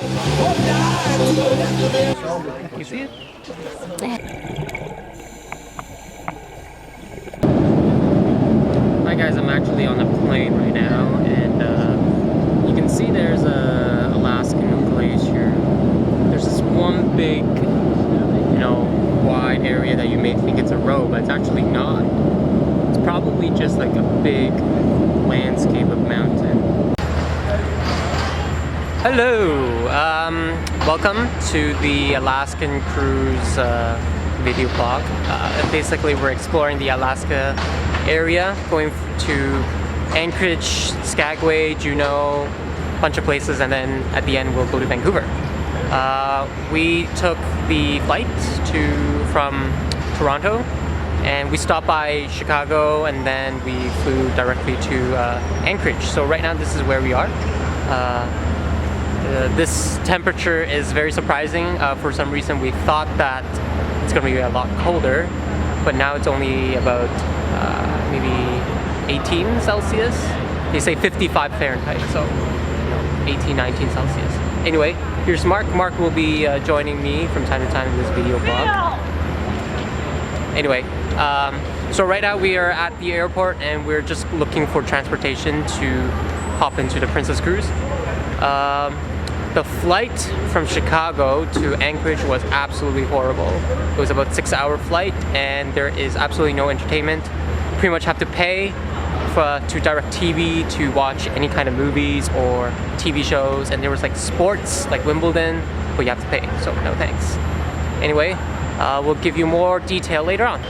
You see it? Hi guys, I'm actually on a plane right now, and you can see there's a Alaskan glacier. There's this one big, wide area that you may think it's a road, but it's actually not. It's probably just like a big landscape of mountain. Hello, welcome to the Alaskan cruise video blog. Basically, we're exploring the Alaska area, going to Anchorage, Skagway, Juneau, a bunch of places, and then at the end we'll go to Vancouver. We took the flight from Toronto, and we stopped by Chicago, and then we flew directly to Anchorage. So right now this is where we are. This temperature is very surprising. For some reason we thought that it's going to be a lot colder, but now it's only about maybe 18 Celsius. They say 55 Fahrenheit, so 18, 19 Celsius. Anyway, here's Mark. Mark will be joining me from time to time in this video blog. Anyway, so right now we are at the airport and we're just looking for transportation to hop into the Princess Cruise. The flight from Chicago to Anchorage was absolutely horrible. It was about a 6-hour flight and there is absolutely no entertainment. You pretty much have to pay to DirecTV to watch any kind of movies or TV shows, and there was like sports like Wimbledon, but you have to pay, so no thanks. Anyway, we'll give you more detail later on.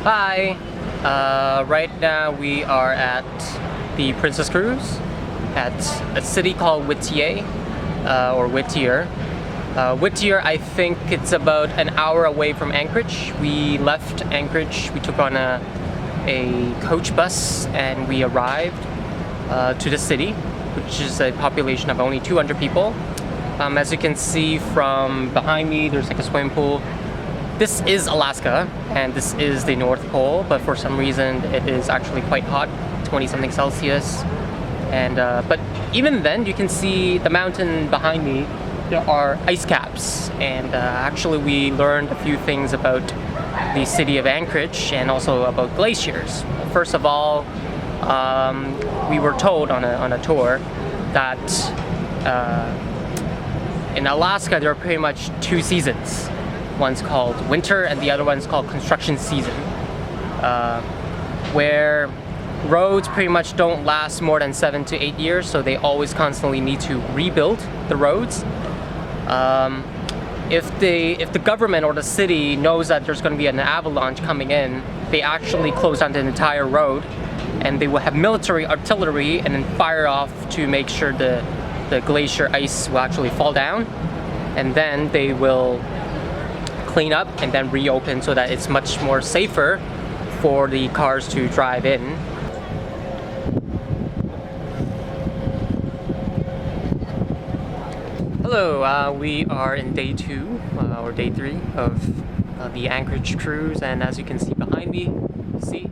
Hi! Right now we are at the Princess Cruise at a city called Whittier, or Whittier. Whittier, I think it's about an hour away from Anchorage. We left Anchorage, we took on a coach bus, and we arrived to the city, which is a population of only 200 people. As you can see from behind me, there's like a swimming pool. This is Alaska, and this is the North Pole, but for some reason it is actually quite hot, 20-something Celsius. And but even then, you can see the mountain behind me. There are ice caps, and actually we learned a few things about the city of Anchorage and also about glaciers. First of all, we were told on a tour that in Alaska there are pretty much two seasons. One's called winter and the other one's called construction season, where roads pretty much don't last more than 7 to 8 years, so they always constantly need to rebuild the roads. If the government or the city knows that there's going to be an avalanche coming in, they actually close down the entire road, and they will have military artillery and then fire off to make sure the glacier ice will actually fall down, and then they will clean up and then reopen so that it's much more safer for the cars to drive in. Hello, we are in day 2 or day 3 of the Anchorage cruise, and as you can see behind me,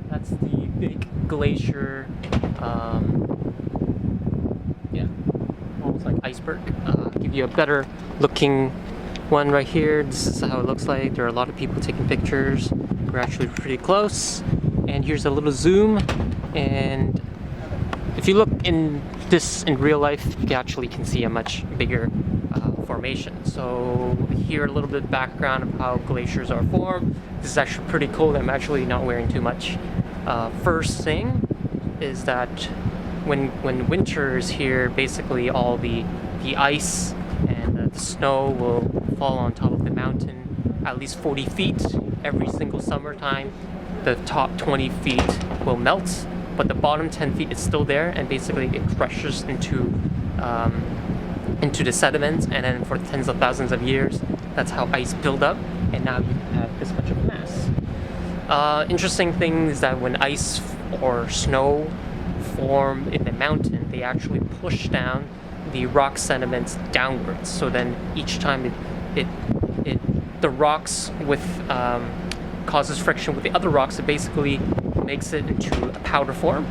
that's the big glacier, almost like iceberg. Give you a better looking one right here. This is how it looks like. There are a lot of people taking pictures. We're actually pretty close, and here's a little zoom, and if you look in real life, you actually can see a much bigger formation. So here a little bit of background of how glaciers are formed. This is actually pretty cool. I'm actually not wearing too much. First thing is that when winter is here, basically all the ice and the snow will fall on top of the mountain at least 40 feet every single summertime. The top 20 feet will melt, but the bottom 10 feet is still there, and basically it crushes into the sediments, and then for tens of thousands of years, that's how ice build up, and now you have this much of a mass. Interesting thing is that when ice or snow form in the mountain, they actually push down the rock sediments downwards. So then each time the rocks causes friction with the other rocks, it basically makes it into a powder form.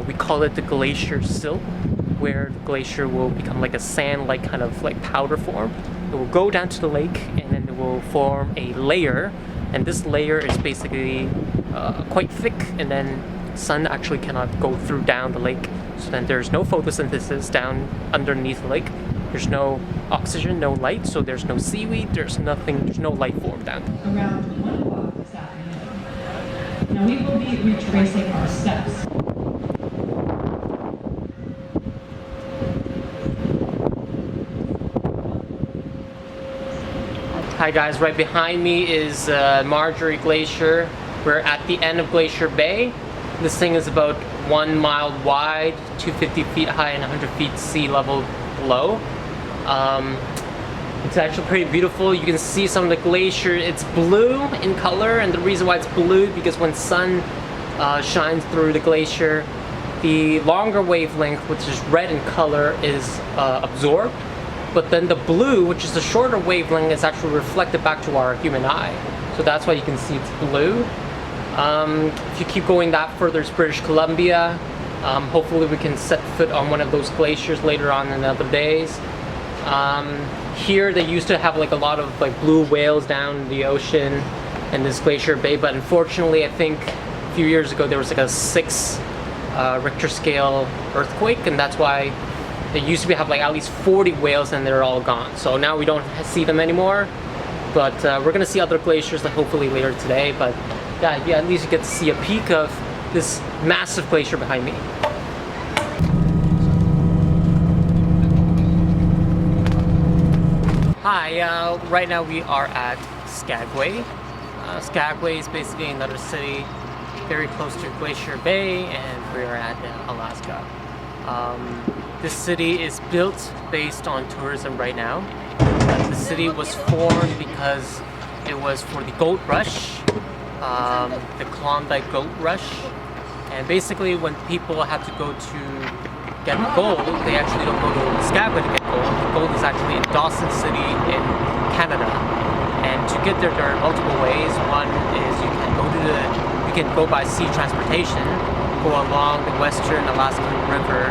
We call it the glacier silt, where the glacier will become like a sand-like kind of like powder form. It will go down to the lake, and then it will form a layer, and this layer is basically quite thick, and then sun actually cannot go through down the lake. So then there's no photosynthesis down underneath the lake. There's no oxygen, no light, so there's no seaweed, there's nothing, there's no life form down. Around 1 o'clock this afternoon. Now we will be retracing our steps. Hi guys, right behind me is Marjorie Glacier. We're at the end of Glacier Bay. This thing is about 1 mile wide, 250 feet high, and 100 feet sea level below. It's actually pretty beautiful. You can see some of the glacier. It's blue in color, and the reason why it's blue because when sun shines through the glacier, the longer wavelength, which is red in color, is absorbed. But then the blue, which is the shorter wavelength, is actually reflected back to our human eye. So that's why you can see it's blue. If you keep going that further, it's British Columbia. Hopefully we can set foot on one of those glaciers later on in other days. Here they used to have like a lot of like blue whales down in the ocean in this Glacier Bay, but unfortunately I think a few years ago there was like a 6 Richter scale earthquake, and that's why they used to have like at least 40 whales, and they're all gone. So now we don't see them anymore, but we're gonna see other glaciers like hopefully later today. But yeah, at least you get to see a peek of this massive glacier behind me. Hi, right now we are at Skagway. Skagway is basically another city very close to Glacier Bay, and we're at Alaska. This city is built based on tourism right now. The city was formed because it was for the gold rush, the Klondike gold rush. And basically when people have to go to get gold, they actually don't go to Skagway to get gold. The gold is actually in Dawson City in Canada. And to get there are multiple ways. One is you can go by sea transportation, go along the western Alaskan River,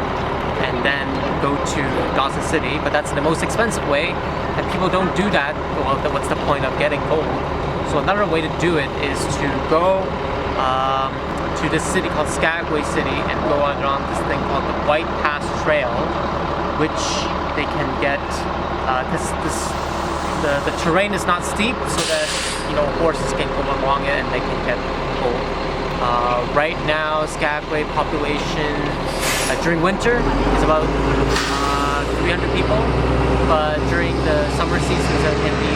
and then go to Dawson City, but that's the most expensive way, and people don't do that. Well, what's the point of getting gold? So another way to do it is to go to this city called Skagway City and go on this thing called the White Pass Trail, which they can get. The terrain is not steep, so that horses can go along it and they can get gold. Right now, Skagway population during winter is about 300 people, but during the summer seasons it can be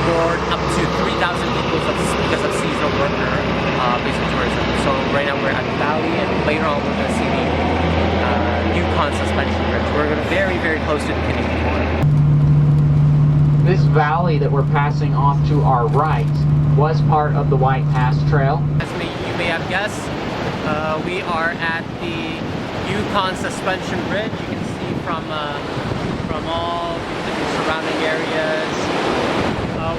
more up to 3,000 people because of seasonal worker based on tourism. So right now we're at the valley, and later on we're going to see the Yukon suspension bridge. We're very, very close to the Canadian border. This valley that we're passing off to our right was part of the White Pass Trail. As you may have guessed, we are at the Yukon suspension bridge. You can see from all the surrounding areas.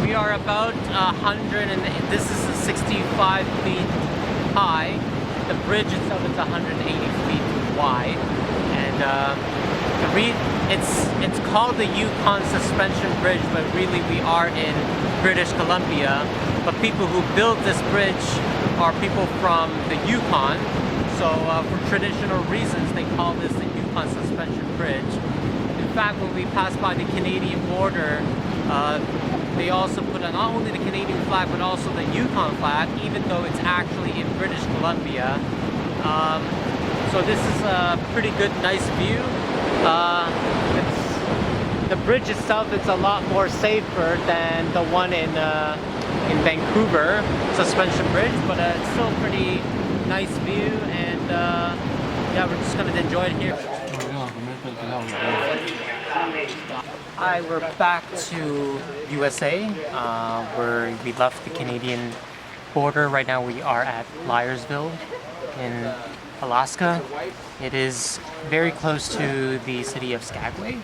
We are about 100, and this is 65 feet high. The bridge itself is 180 feet wide, and it's called the Yukon suspension bridge, but really we are in British Columbia. But people who built this bridge are people from the Yukon. So for traditional reasons, they call this the Yukon suspension bridge. In fact, when we pass by the Canadian border, they also put on not only the Canadian flag, but also the Yukon flag, even though it's actually in British Columbia. So this is a pretty good, nice view. The bridge itself is a lot more safer than the one in Vancouver suspension bridge, but it's still a pretty nice view, and yeah, we're just gonna enjoy it here. Hi, we're back to USA, where we left the Canadian border. Right now we are at Liarsville in Alaska. It is very close to the city of Skagway,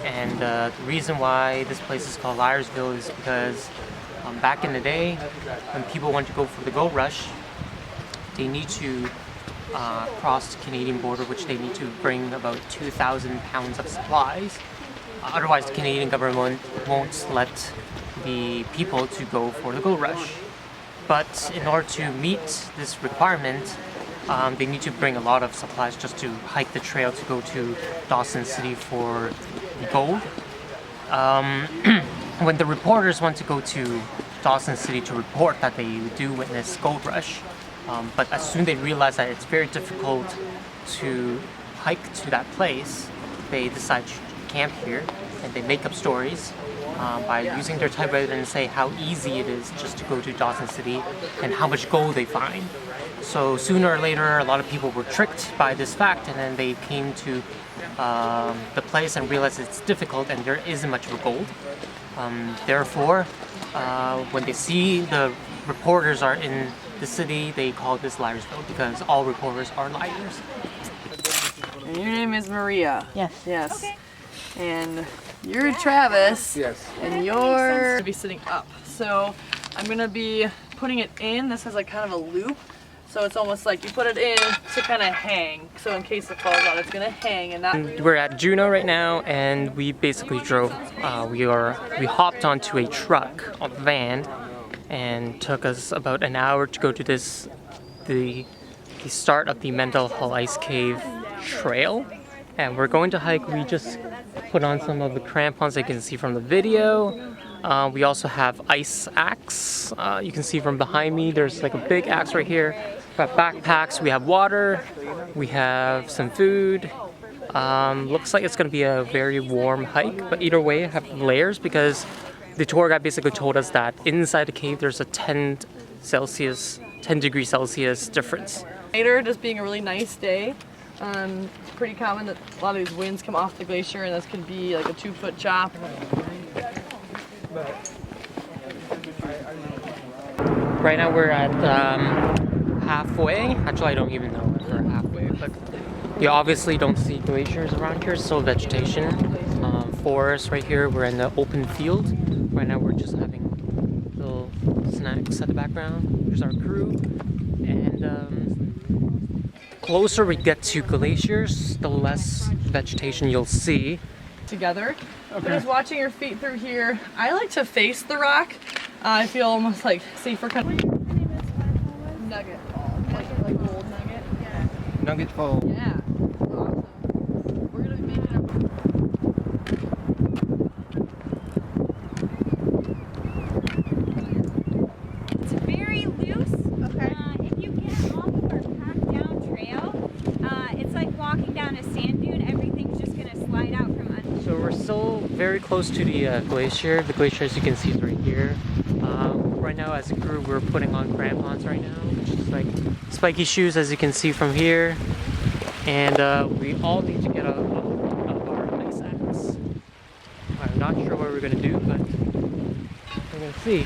and the reason why this place is called Liarsville is because back in the day, when people wanted to go for the gold rush, they need to cross the Canadian border, which they need to bring about 2,000 pounds of supplies. Otherwise, the Canadian government won't let the people to go for the gold rush. But in order to meet this requirement, they need to bring a lot of supplies just to hike the trail to go to Dawson City for gold. When the reporters want to go to Dawson City to report that they do witness gold rush, but as soon as they realize that it's very difficult to hike to that place, they decide to camp here and they make up stories by using their typewriter and say how easy it is just to go to Dawson City and how much gold they find. So sooner or later, a lot of people were tricked by this fact, and then they came to the place and realized it's difficult and there isn't much of a gold. Therefore, when they see the reporters are in the city, they call this Liarsville because all reporters are liars. And your name is Maria. Yes. Yes. Okay. And you're Travis. Yes. And you're gonna be sitting up. So I'm gonna be putting it in. This has like kind of a loop. So it's almost like you put it in to kind of hang. So in case it falls out, it's gonna hang and not. We're at Juneau right now, and we basically drove. We hopped onto a truck, a van, and took us about an hour to go to the start of the Mendenhall Ice Cave trail. And we're going to hike. We just put on some of the crampons that you can see from the video. We also have ice axe. You can see from behind me, there's like a big axe right here. We have backpacks, we have water, we have some food. Looks like it's gonna be a very warm hike, but either way, I have layers because the tour guide basically told us that inside the cave there's a 10 degrees Celsius difference. Later, just being a really nice day. It's pretty common that a lot of these winds come off the glacier, and this could be like a 2-foot chop. Right now we're at halfway. Actually, I don't even know if we're halfway, but you obviously don't see glaciers around here, so vegetation. Forest right here, we're in the open field. Right now we're just having little snacks at the background. There's our crew. And closer we get to glaciers, the less vegetation you'll see. Together. But just watching your feet through here, I like to face the rock. I feel almost like safer kind of nugget fall, like gold nugget. Yeah. Nugget fall. Yeah. Awesome. We're gonna be making It's very loose. Okay. If you get off of our packed down trail, it's like walking down a sand dune. Everything's just gonna slide out from under. So we're still very close to the glacier. The glacier, as you can see, is right here. Right now, as a crew, we're putting on crampons right now, which is like spiky shoes, as you can see from here. And we all need to get out of our ice axe. I'm not sure what we're gonna do, but we're gonna see.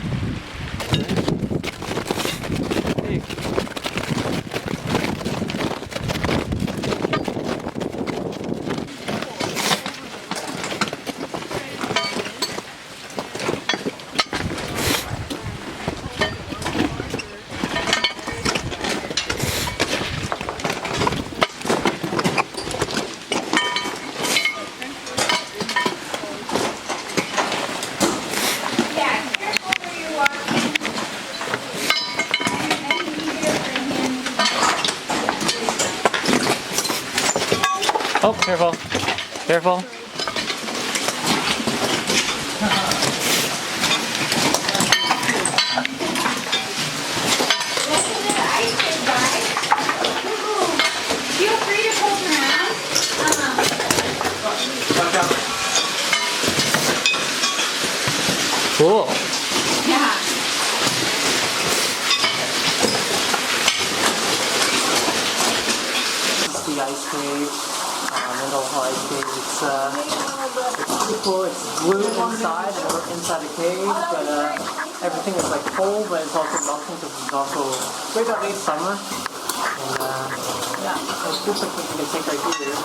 Oh, careful. Careful. Feel free to poke around. Cool. Yeah. It's the ice cave. Mendenhall Ice Cave. It's pretty cool. It's blue inside, and we're inside the cave, but everything is like cold, but it's also melting because it's also way about late summer. And yeah, there's cool pictures you can take right here.